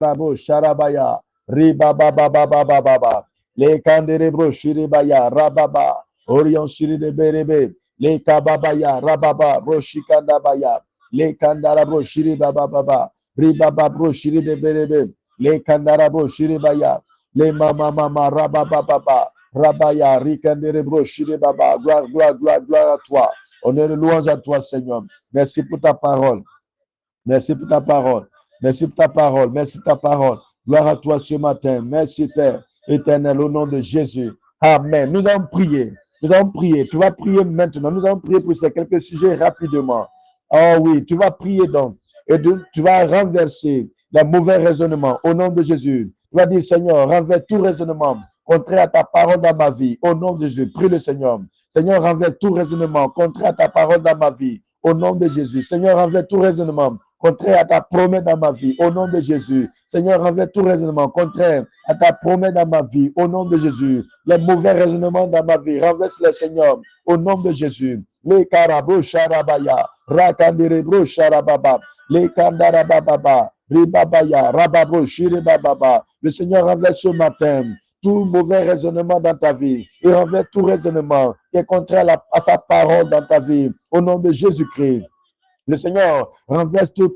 Rabo Sharabaya, Riba Baba Baba Baba, Les Kanderebro Shiribaya, Rababa, Orion Shiri de Berebe, Les Kababaya, Rababa, Roshikandabaya, Les Kandarabro Shiri Baba Baba, Ribaba Bro Shiri de Berebe, Les Kandarabro Shiribaya, Les Mama Mama, Rababa Baba, Rabaya, Rikanderebro Shiri Baba, gloire, gloire, gloire, gloire à toi. Honneur et louange à toi, Seigneur. Merci pour ta parole. Merci pour ta parole. Merci pour ta parole. Merci pour ta parole. Gloire à toi ce matin. Merci, Père éternel, au nom de Jésus. Amen. Nous allons prier. Nous allons prier. Tu vas prier maintenant. Nous allons prier pour ces quelques sujets rapidement. Oh oui, tu vas prier donc. Et tu vas renverser les mauvais raisonnements au nom de Jésus. Tu vas dire, Seigneur, renverse tout raisonnement contraire à ta parole dans ma vie. Au nom de Jésus, prie le Seigneur. Seigneur, renverse tout raisonnement contraire à ta parole dans ma vie. Au nom de Jésus. Seigneur, renverse tout raisonnement contraire à ta promesse dans ma vie. Au nom de Jésus. Seigneur, renverse tout raisonnement contraire à ta promesse dans ma vie. Au nom de Jésus. Les mauvais raisonnements dans ma vie, renverse-les, Seigneur. Au nom de Jésus. Les karabo sharabaya. Rakanderebro sharababa. Les kandarababa. Ribabaya. Rababo shiribababa. Le Seigneur renverse ce matin tout mauvais raisonnement dans ta vie. Il renverse tout raisonnement qui est contraire à sa parole dans ta vie. Au nom de Jésus-Christ. Le Seigneur renverse tout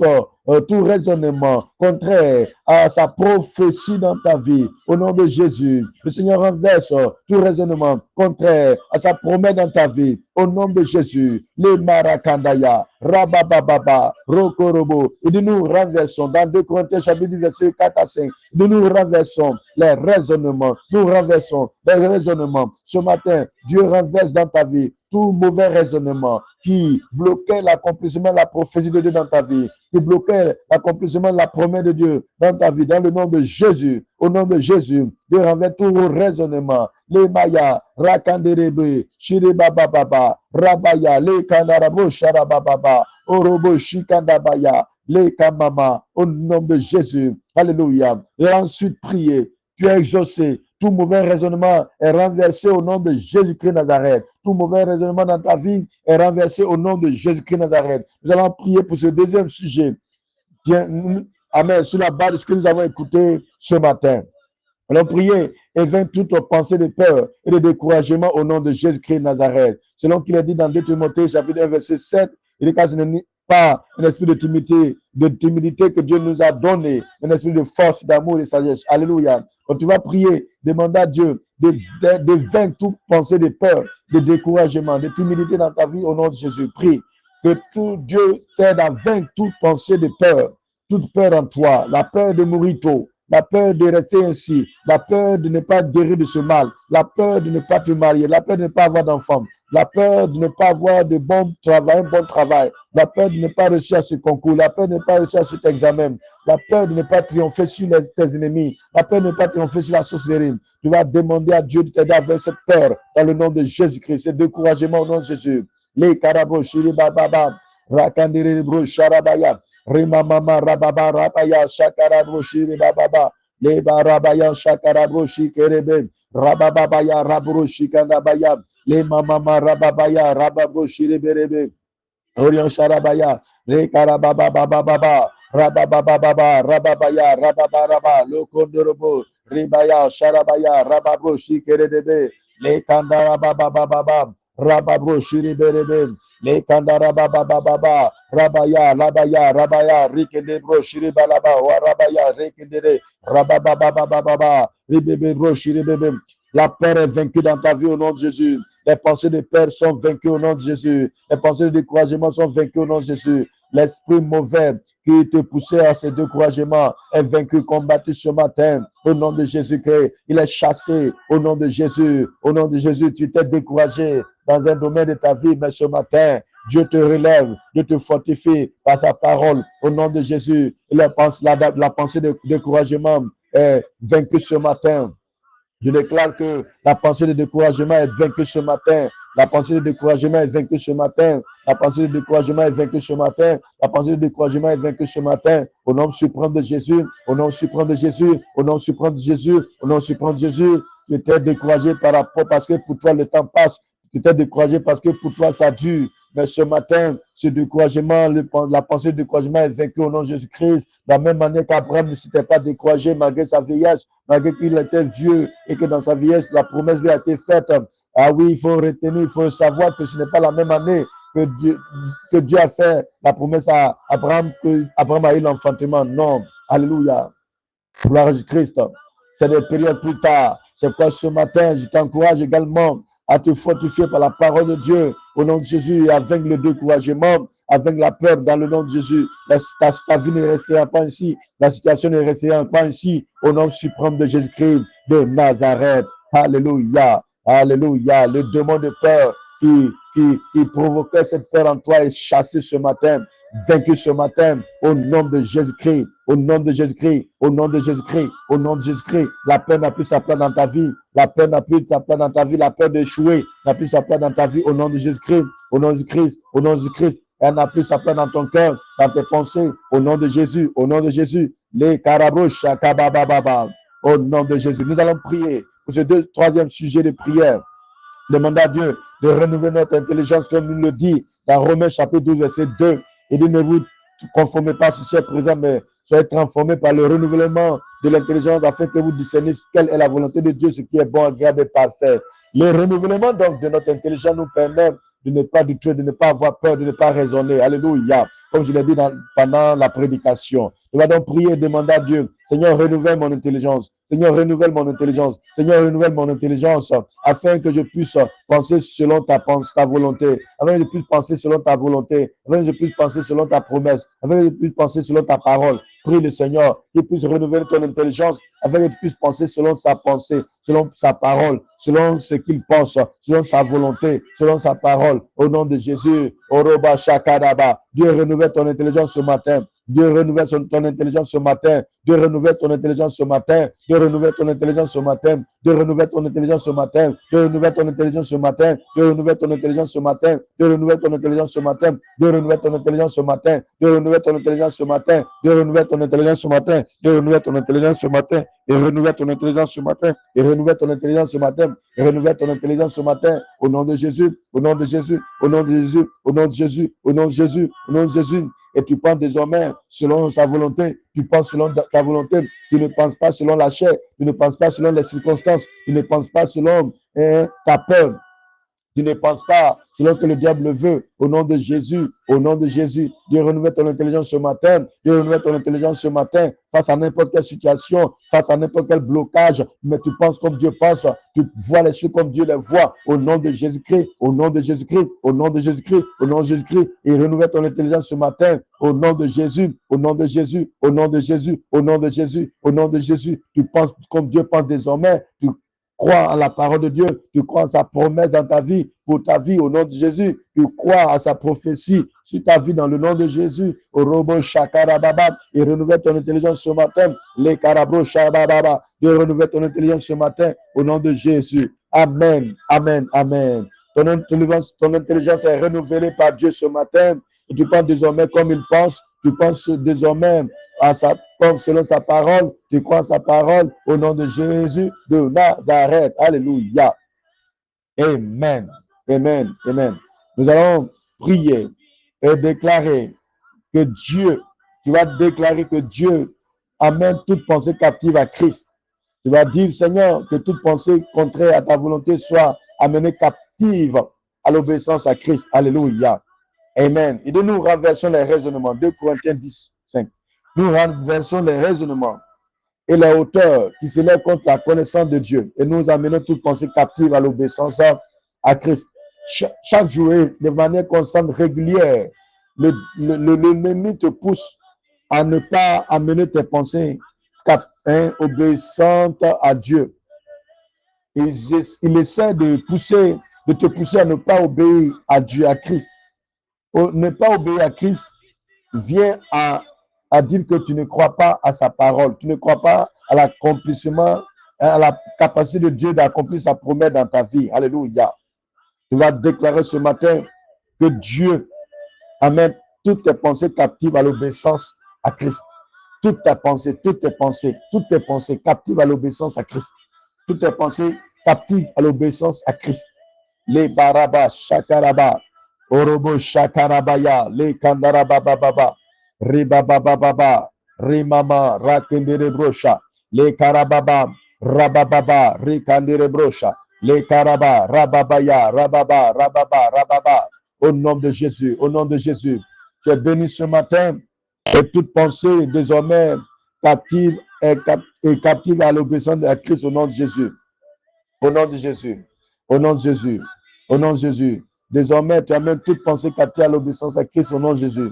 raisonnement contraire à sa prophétie dans ta vie. Au nom de Jésus. Le Seigneur renverse tout raisonnement contraire à sa promesse dans ta vie. Au nom de Jésus. Les marakandaya, rabababa, rokorobo. Et nous renversons dans 2 Corinthiens chapitre 10, verset 4 à 5. Nous renversons les raisonnements. Nous renversons les raisonnements. Ce matin, Dieu renverse dans ta vie tout mauvais raisonnement qui bloquait l'accomplissement de la prophétie de Dieu dans ta vie, qui bloquait l'accomplissement de la promesse de Dieu dans ta vie, dans le nom de Jésus. Au nom de Jésus, Dieu renverse tout raisonnement. Les Maya, Rakanderebe, Shiribababa, Rabaya, les Kandarabo, Sharababa, Orobo, Shikandabaya, les Kamama, au nom de Jésus. Alléluia. Et ensuite, prier. Tu es exaucé. Tout mauvais raisonnement est renversé au nom de Jésus-Christ Nazareth. Tout mauvais raisonnement dans ta vie est renversé au nom de Jésus-Christ Nazareth. Nous allons prier pour ce deuxième sujet. Amen. Sur la base de ce que nous avons écouté ce matin. Allons prier et vaincre toute pensée de peur et de découragement au nom de Jésus-Christ Nazareth. Selon qu'il est dit dans 2 Timothée, chapitre 1, verset 7, il dit que ce n'est pas un esprit de timidité que Dieu nous a donné, un esprit de force, d'amour et de sagesse. Alléluia. Donc tu vas prier, demander à Dieu de vaincre toute pensée de peur, de découragement, de timidité dans ta vie au nom de Jésus. Prie que tout Dieu t'aide à vaincre toute pensée de peur, toute peur en toi, la peur de mourir tôt, la peur de rester ainsi, la peur de ne pas guérir de ce mal, la peur de ne pas te marier, la peur de ne pas avoir d'enfant, la peur de ne pas avoir de bon travail, la peur de ne pas réussir à ce concours, la peur de ne pas réussir à cet examen, la peur de ne pas triompher sur tes ennemis, la peur de ne pas triompher sur la sorcellerie. Tu vas demander à Dieu de t'aider avec cette peur dans le nom de Jésus-Christ, ce découragement au nom de Jésus. Les karabo shiribababa, rakandiribro sharabaya. Rima mama rababa rabaya shakarabro shiribababa. Le barabaya shakarabro shikerebe. Rababaya rabro shikandabaya. Le mama rababaya rababro shiriberebe. Orion sharabaya. Le karabababababa. Rababababa rababaya rababaraba. Lokondorobo. Ribaya sharabaya rababro shikerebe. Le kandarababababa. Rababro shiriberebe. Le kandarababababa. Rabaya, Rikendebro, Shiribalaba, Rabaya, Rikendere, Rabababababa, Ribebebro, Shiribebe. La peur est vaincue dans ta vie au nom de Jésus. Les pensées de peur sont vaincues au nom de Jésus. Les pensées de découragement sont vaincues au nom de Jésus. L'esprit mauvais qui te poussait à ce découragement est vaincu, combattu ce matin au nom de Jésus-Christ. Il est chassé au nom de Jésus. Au nom de Jésus, tu t'es découragé dans un domaine de ta vie, mais ce matin, Dieu te relève, Dieu te fortifie par sa parole au nom de Jésus. La pensée de découragement est vaincue ce matin. Je déclare que la pensée de découragement est vaincue ce matin. La pensée de découragement est vaincue ce matin. La pensée de découragement est vaincue ce matin. La pensée de découragement est vaincue ce matin. Au nom suprême de Jésus. Au nom suprême de Jésus. Au nom suprême de Jésus. Au nom suprême de Jésus. Tu étais découragé par rapport parce que pour toi le temps passe. Tu t'es découragé parce que pour toi ça dure. Mais ce matin, ce découragement, la pensée de découragement est vaincue au nom de Jésus-Christ. De la même manière qu'Abraham ne s'était pas découragé malgré sa vieillesse, malgré qu'il était vieux et que dans sa vieillesse, la promesse lui a été faite. Ah oui, il faut retenir, il faut savoir que ce n'est pas la même année que Dieu a fait la promesse à Abraham, que Abraham a eu l'enfantement. Non. Alléluia. Gloire à Jésus-Christ. C'est des périodes plus tard. C'est pourquoi ce matin, je t'encourage également à te fortifier par la parole de Dieu au nom de Jésus et à vaincre le découragement, à vaincre la peur dans le nom de Jésus. Ta vie ne restera pas ainsi. La situation ne restera pas ainsi au nom suprême de Jésus-Christ de Nazareth. Alléluia. Alléluia. Le démon de peur qui provoquait cette peur en toi est chassé ce matin, vaincu ce matin, au nom de Jésus-Christ, au nom de Jésus-Christ, au nom de Jésus-Christ, au nom de Jésus-Christ. La peur n'a plus sa place dans ta vie, la peur n'a plus sa place dans ta vie, la peur d'échouer n'a plus sa place dans ta vie, au nom de Jésus-Christ, au nom de Jésus-Christ, au nom de Jésus-Christ. Elle n'a plus sa place dans ton cœur, dans tes pensées, au nom de Jésus, au nom de Jésus. Les carabouches, au nom de Jésus. Nous allons prier pour ce troisième sujet de prière. Demandez à Dieu de renouveler notre intelligence, comme il le dit dans Romains chapitre 12, verset 2. Il dit, ne vous conformez pas sur ce présent, mais soyez transformés par le renouvellement de l'intelligence afin que vous discerniez quelle est la volonté de Dieu, ce qui est bon, agréable et parfait. Le renouvellement donc de notre intelligence nous permet de ne pas douter, de ne pas avoir peur, de ne pas raisonner. Alléluia. Comme je l'ai dit pendant la prédication. On va donc prier et demander à Dieu, Seigneur, renouvelle mon intelligence. Seigneur, renouvelle mon intelligence. Seigneur, renouvelle mon intelligence afin que je puisse penser selon ta volonté. Afin que je puisse penser selon ta volonté. Afin que je puisse penser selon ta promesse. Afin que je puisse penser selon ta parole. Prie le Seigneur qu'il puisse renouveler ton intelligence afin que tu puisses penser selon sa pensée, selon sa parole, selon ce qu'il pense, selon sa volonté, selon sa parole. Au nom de Jésus, Oroba Shakadaba. Dieu renouvelle ton intelligence ce matin. Dieu renouvelle ton intelligence ce matin. Dieu renouvelle ton intelligence ce matin. Dieu renouvelle ton intelligence ce matin. Dieu renouvelle ton intelligence ce matin. Dieu renouvelle ton intelligence ce matin. Dieu renouvelle ton intelligence ce matin. Dieu renouvelle ton intelligence ce matin. Dieu renouvelle ton intelligence ce matin. Dieu renouvelle ton intelligence ce matin. Dieu renouvelle ton intelligence ce matin. Dieu renouvelle ton intelligence ce matin. Et renouvelle ton intelligence ce matin. Et renouvelle ton intelligence ce matin. Et renouvelle ton intelligence ce matin. Au nom de Jésus. Au nom de Jésus. Au nom de Jésus. Au nom de Jésus. Au nom de Jésus. Au nom de Jésus. Et tu penses désormais selon sa volonté, tu penses selon ta volonté, tu ne penses pas selon la chair, tu ne penses pas selon les circonstances, tu ne penses pas selon ta peur, tu ne penses pas selon que le diable veut. Au nom de Jésus, au nom de Jésus, Dieu renouvelle ton intelligence ce matin. Dieu renouvelle ton intelligence ce matin face à n'importe quelle situation, face à n'importe quel blocage. Mais tu penses comme Dieu pense, tu vois les choses comme Dieu les voit. Au nom de Jésus-Christ, au nom de Jésus-Christ, au nom de Jésus-Christ, au nom de Jésus-Christ. Et renouvelle ton intelligence ce matin. Au nom de Jésus, au nom de Jésus, au nom de Jésus, au nom de Jésus, au nom de Jésus. Tu penses comme Dieu pense désormais. Tu crois en la parole de Dieu, tu crois en sa promesse dans ta vie, pour ta vie, au nom de Jésus, tu crois à sa prophétie sur ta vie dans le nom de Jésus, au robo shakarababa, et renouvelle ton intelligence ce matin, les karabro shabababa, Dieu renouvelle ton intelligence ce matin, au nom de Jésus. Amen, amen, amen. Ton intelligence est renouvelée par Dieu ce matin, et tu penses désormais comme il pense, tu penses désormais comme selon sa parole, tu crois en sa parole, au nom de Jésus de Nazareth. Alléluia. Amen. Amen. Amen. Nous allons prier et déclarer que Dieu, tu vas déclarer que Dieu amène toute pensée captive à Christ. Tu vas dire, Seigneur, que toute pensée contraire à ta volonté soit amenée captive à l'obéissance à Christ. Alléluia. Amen. Et de nous renversons les raisonnements. 2 Corinthiens 10, 5. Nous renversons les raisonnements et les hauteurs qui s'élèvent contre la connaissance de Dieu. Et nous amenons toute pensée captive à l'obéissance à Christ. Chaque jour, de manière constante, régulière, l'ennemi te pousse à ne pas amener tes pensées obéissantes à Dieu. Il essaie de te pousser à ne pas obéir à Dieu, à Christ. Ne pas obéir à Christ vient à dire que tu ne crois pas à sa parole, tu ne crois pas à l'accomplissement, à la capacité de Dieu d'accomplir sa promesse dans ta vie. Alléluia. Tu vas déclarer ce matin que Dieu amène toutes tes pensées captives à l'obéissance à Christ. Toutes tes pensées captives à l'obéissance à Christ. Toutes tes pensées captives à l'obéissance à Christ. Les barabas, chakaraba, Orobo shakarabaya, le kandarabababa, ribabababa, rimama, rakendere brosha, le karababa, rabababa, rikandere brosha, le karaba, rababaya, rababa. Au nom de Jésus, au nom de Jésus, tu es béni ce matin et toute pensée désormais captive et captive à l'obéissance de Christ au nom de Jésus. Au nom de Jésus. Au nom de Jésus. Au nom de Jésus. Désormais, tu amènes toute pensée captive à l'obéissance à Christ au nom de Jésus.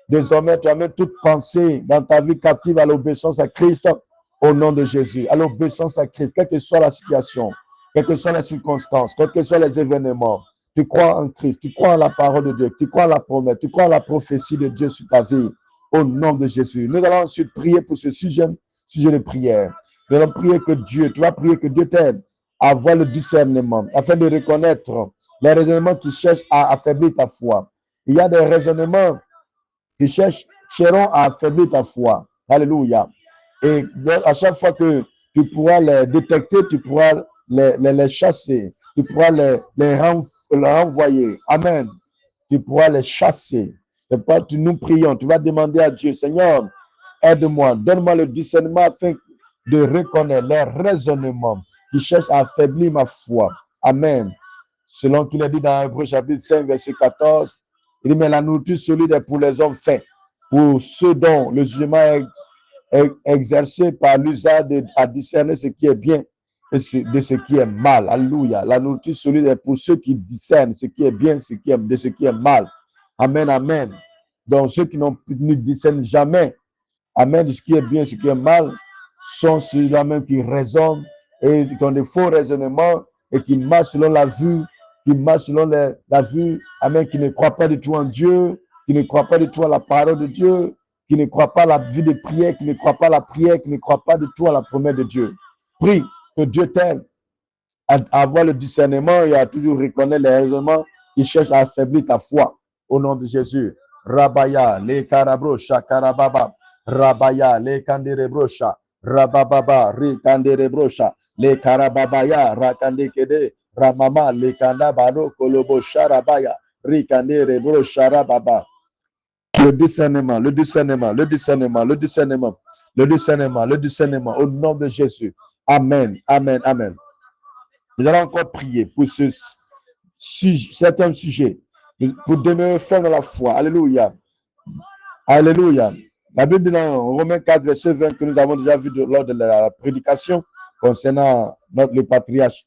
Désormais, tu amènes toute pensée dans ta vie captive à l'obéissance à Christ au nom de Jésus. À l'obéissance à Christ, quelle que soit la situation, quelles que soient les circonstances, quels que soient les événements. Tu crois en Christ, tu crois en la parole de Dieu, tu crois en la promesse, tu crois en la prophétie de Dieu sur ta vie au nom de Jésus. Nous allons ensuite prier pour ce sujet de prière. Nous allons prier que Dieu, tu vas prier que Dieu t'aide à avoir le discernement afin de reconnaître les raisonnements qui cherchent à affaiblir ta foi. Il y a des raisonnements qui chercheront à affaiblir ta foi. Alléluia. Et à chaque fois que tu pourras les détecter, tu pourras les chasser, tu pourras les renvoyer. Amen. Tu pourras les chasser. Nous prions, tu vas demander à Dieu, Seigneur, aide-moi, donne-moi le discernement afin de reconnaître les raisonnements qui cherchent à affaiblir ma foi. Amen. Selon qu'il est dit dans Hébreux chapitre 5, verset 14, il dit, mais la nourriture solide est pour les hommes faits, pour ceux dont le jugement est exercé par l'usage à discerner ce qui est bien et de ce qui est mal. Alléluia. La nourriture solide est pour ceux qui discernent ce qui est bien de ce qui est mal. Amen, amen. Donc, ceux qui ne discernent jamais, amen, de ce qui est bien, ce qui est mal, sont ceux-là même qui raisonnent et qui ont des faux raisonnements et qui marchent selon la vue, qui marchent selon la vue, amen, qui ne croient pas du tout en Dieu, qui ne croient pas du tout à la parole de Dieu, qui ne croient pas à la vie de prière, qui ne croient pas à la prière, qui ne croient pas du tout à la promesse de Dieu. Prie que Dieu t'aide à avoir le discernement et à toujours reconnaître les raisonnements qui cherchent à affaiblir ta foi. Au nom de Jésus. Rabaya, les karabrocha, karababa. Rabaya, les kanderebrosha. Rabababa, rikanderebrosha. Les karababaya, rakandekede. Ramama, les kandabano, kolobo, sharabaya. Rikanderebrosha, rababa. Le discernement, le discernement, le discernement, le discernement, le discernement, le discernement, au nom de Jésus. Amen, amen, amen. Nous allons encore prier pour certains sujets, pour demeurer ferme dans la foi. Alléluia. Alléluia. La Bible dit dans Romains 4, verset 20, que nous avons déjà vu lors de la prédication concernant notre patriarche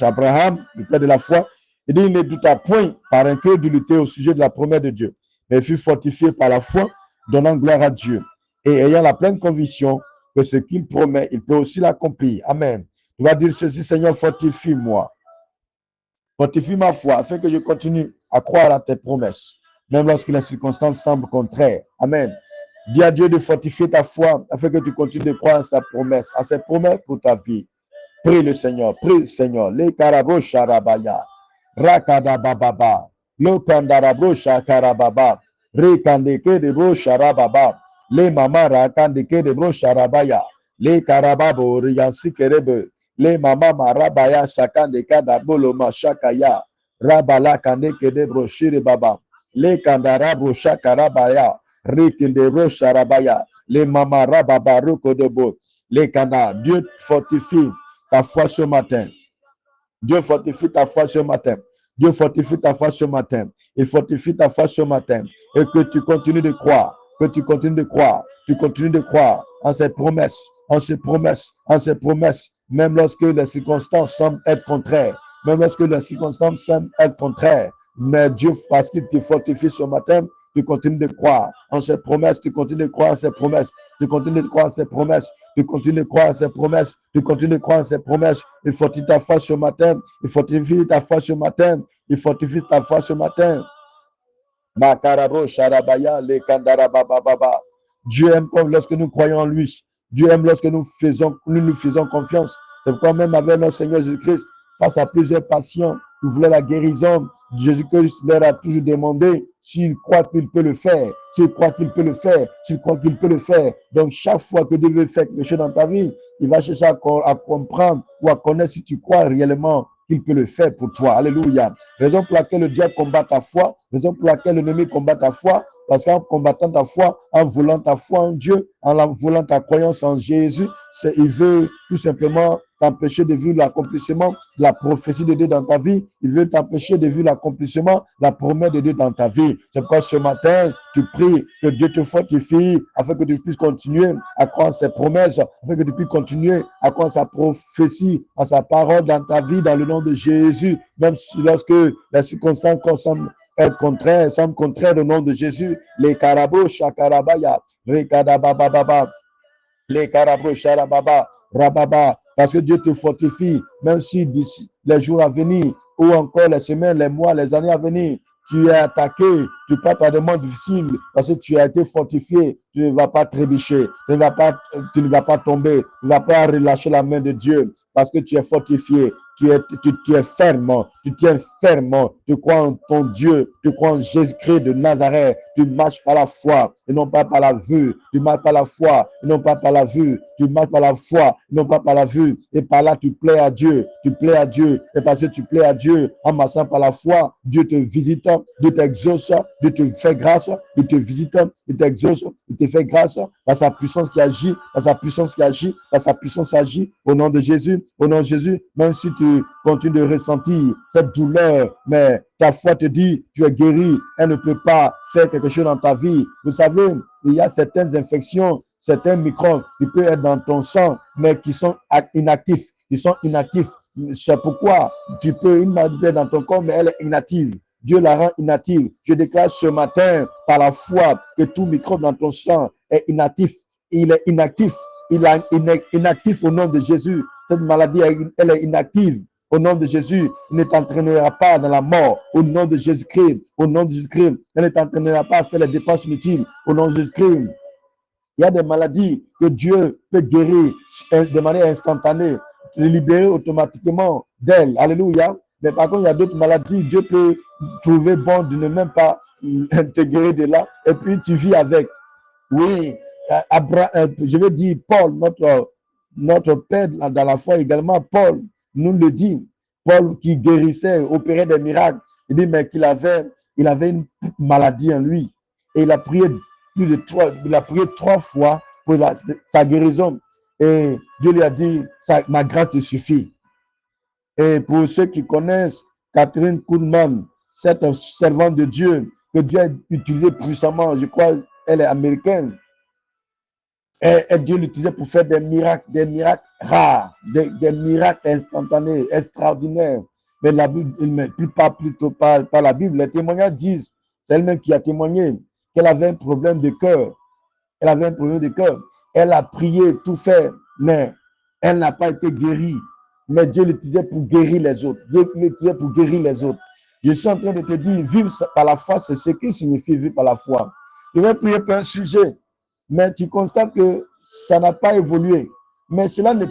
Abraham, le père de la foi. Il dit, il ne douta point par incrédulité au sujet de la promesse de Dieu, mais fut fortifié par la foi, donnant gloire à Dieu, et ayant la pleine conviction que ce qu'il promet, il peut aussi l'accomplir. Amen. Tu vas dire ceci, Seigneur, fortifie-moi. Fortifie ma foi, afin que je continue à croire à tes promesses, même lorsque les circonstances semblent contraires. Amen. Dis à Dieu de fortifier ta foi, afin que tu continues de croire à sa promesse, à ses promesses pour ta vie. Prie le Seigneur, prie le Seigneur. Le karabo sharabaya, rakadabababa, le kandarabo shakarababa, rekandeke de bro sharababa, le mama rakandeke de bro sharabaya, le karababo riyansi kerebe, le mama marabaya sakandeka dabolo mashakaya, rabala kandeke de bro shiribaba, le kandarabo shakarabaya, rekindebro sharabaya, le mama rababa rukodobo, le kanda. Dieu fortifie ta foi ce matin. Dieu fortifie ta foi ce matin. Dieu fortifie ta foi ce matin. Il fortifie ta foi ce matin. Et que tu continues de croire. Que tu continues de croire. Tu continues de croire en ses promesses. En ses promesses. En ses promesses. Même lorsque les circonstances semblent être contraires. Même lorsque les circonstances semblent être contraires. Mais Dieu, parce qu'il te fortifie ce matin, tu continues de croire en ses promesses. Tu continues de croire en ses promesses. Tu continues de croire en ses promesses. Tu continues de croire à ses promesses. Tu continues de croire à ses promesses. Il fortifie ta foi ce matin. Il fortifie ta foi ce matin. Il fortifie ta foi ce matin. Makarabo sharabaya le kandarabababa. Dieu aime comme lorsque nous croyons en lui. Dieu aime lorsque nous nous faisons confiance. C'est pourquoi même avec notre Seigneur Jésus-Christ, face à plusieurs patients qui voulaient la guérison, Jésus-Christ leur a toujours demandé s'il croit qu'il peut le faire, s'il croit qu'il peut le faire, s'il croit qu'il peut le faire. Donc, chaque fois que Dieu veut faire quelque chose dans ta vie, il va chercher à comprendre ou à connaître si tu crois réellement qu'il peut le faire pour toi. Alléluia. Raison pour laquelle le diable combat ta foi, raison pour laquelle l'ennemi combat ta foi, parce qu'en combattant ta foi, en voulant ta foi en Dieu, en voulant ta croyance en Jésus, il veut tout simplement t'empêcher de vivre l'accomplissement de la prophétie de Dieu dans ta vie. Il veut t'empêcher de vivre l'accomplissement de la promesse de Dieu dans ta vie. C'est pourquoi ce matin, tu pries que Dieu te fortifie afin que tu puisses continuer à croire ses promesses, afin que tu puisses continuer à croire sa prophétie, à sa parole dans ta vie, dans le nom de Jésus, même si lorsque les circonstances semblent être contraires, semblent contraires au nom de Jésus. Les carabos, chakarabaya, rekadabababa, les carabos, charababa, rababa, parce que Dieu te fortifie, même si d'ici les jours à venir, ou encore les semaines, les mois, les années à venir, tu es attaqué, tu passes par des moments difficiles, parce que tu as été fortifié, tu ne vas pas trébucher, tu ne vas pas tomber, tu ne vas pas relâcher la main de Dieu, parce que tu es fortifié, tu es ferme, tu tiens ferme, tu crois en ton Dieu, tu crois en Jésus-Christ de Nazareth, tu marches par la foi et non pas par la vue, tu marches par la foi et non pas par la vue, tu marches par la foi et non pas par la vue, et par là tu plais à Dieu, et parce que tu plais à Dieu en marchant par la foi, Dieu te visite, Dieu t'exauce, Dieu te fait grâce, il te visite, il t'exauce, il te fait grâce par sa puissance qui agit, par sa puissance qui agit, par sa puissance agit au nom de Jésus, même si tu continues de ressentir cette douleur, mais ta foi te dit, tu es guéri, elle ne peut pas faire quelque chose dans ta vie. Vous savez, il y a certaines infections, certains microbes qui peuvent être dans ton sang, mais qui sont inactifs, C'est pourquoi tu peux une maladie dans ton corps, mais elle est inactive. Dieu la rend inactive. Je déclare ce matin, par la foi, que tout microbe dans ton sang est inactif. Il est inactif. Il est inactif au nom de Jésus. Cette maladie, elle est inactive. Au nom de Jésus, il ne t'entraînera pas dans la mort. Au nom de Jésus-Christ, elle ne t'entraînera pas à faire les dépenses inutiles. Au nom de Jésus-Christ, il y a des maladies que Dieu peut guérir de manière instantanée, les libérer automatiquement d'elles. Alléluia. Mais par contre, il y a d'autres maladies, Dieu peut trouver bon de ne même pas te guérir de là, et puis tu vis avec. Oui, je veux dire, Paul, notre père dans la foi également, Paul nous le dit. Paul qui guérissait, opérait des miracles. Il dit, mais il avait une maladie en lui. Et il a prié trois fois pour sa guérison. Et Dieu lui a dit, ma grâce te suffit. Et pour ceux qui connaissent Catherine Kuhlman, cette servante de Dieu, que Dieu a utilisée puissamment, je crois, elle est américaine. Et Dieu l'utilisait pour faire des miracles rares, des miracles instantanés, extraordinaires. Mais la Bible, il ne parle plutôt pas la Bible. Les témoignages disent, c'est elle-même qui a témoigné qu'elle avait un problème de cœur. Elle a prié, tout fait, mais elle n'a pas été guérie. Mais Dieu l'utilisait pour guérir les autres. Je suis en train de te dire, vivre par la foi, c'est ce qui signifie vivre par la foi. Je vais prier pour un sujet, mais tu constates que ça n'a pas évolué. Mais cela ne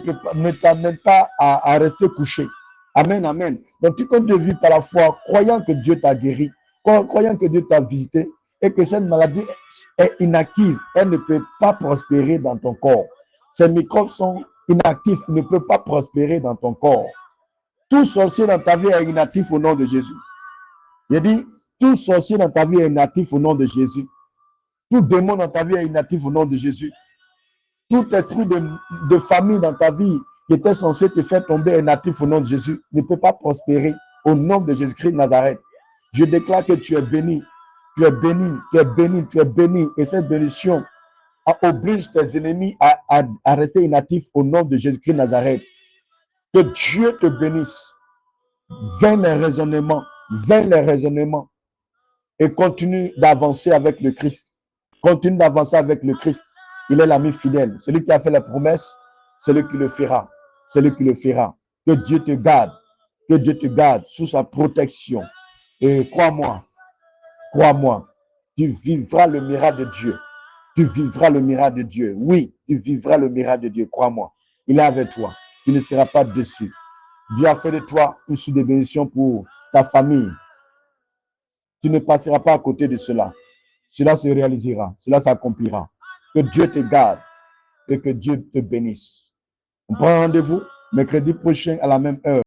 t'amène pas à rester couché. Amen, amen. Donc tu comptes vivre par la foi, croyant que Dieu t'a guéri, croyant que Dieu t'a visité, et que cette maladie est inactive. Elle ne peut pas prospérer dans ton corps. Ces microbes sont inactifs, ils ne peuvent pas prospérer dans ton corps. Tout sorcier dans ta vie est inactif au nom de Jésus. Il dit, tout sorcier dans ta vie est inactif au nom de Jésus. Tout démon dans ta vie est inactif au nom de Jésus. Tout esprit de famille dans ta vie qui était censé te faire tomber est inactif au nom de Jésus ne peut pas prospérer au nom de Jésus-Christ de Nazareth. Je déclare que tu es béni. Tu es béni. Et cette bénédiction oblige tes ennemis à rester inactifs au nom de Jésus-Christ de Nazareth. Que Dieu te bénisse. Vains les raisonnements. Et continue d'avancer avec le Christ. Il est l'ami fidèle. Celui qui a fait la promesse, celui qui le fera. Que Dieu te garde sous sa protection. Et crois-moi, tu vivras le miracle de Dieu. Oui, tu vivras le miracle de Dieu, crois-moi. Il est avec toi. Tu ne seras pas déçu. Dieu a fait de toi une source de bénédiction pour ta famille. Tu ne passeras pas à côté de cela. Cela se réalisera, cela s'accomplira. Que Dieu te garde et que Dieu te bénisse. On prend rendez-vous mercredi prochain à la même heure.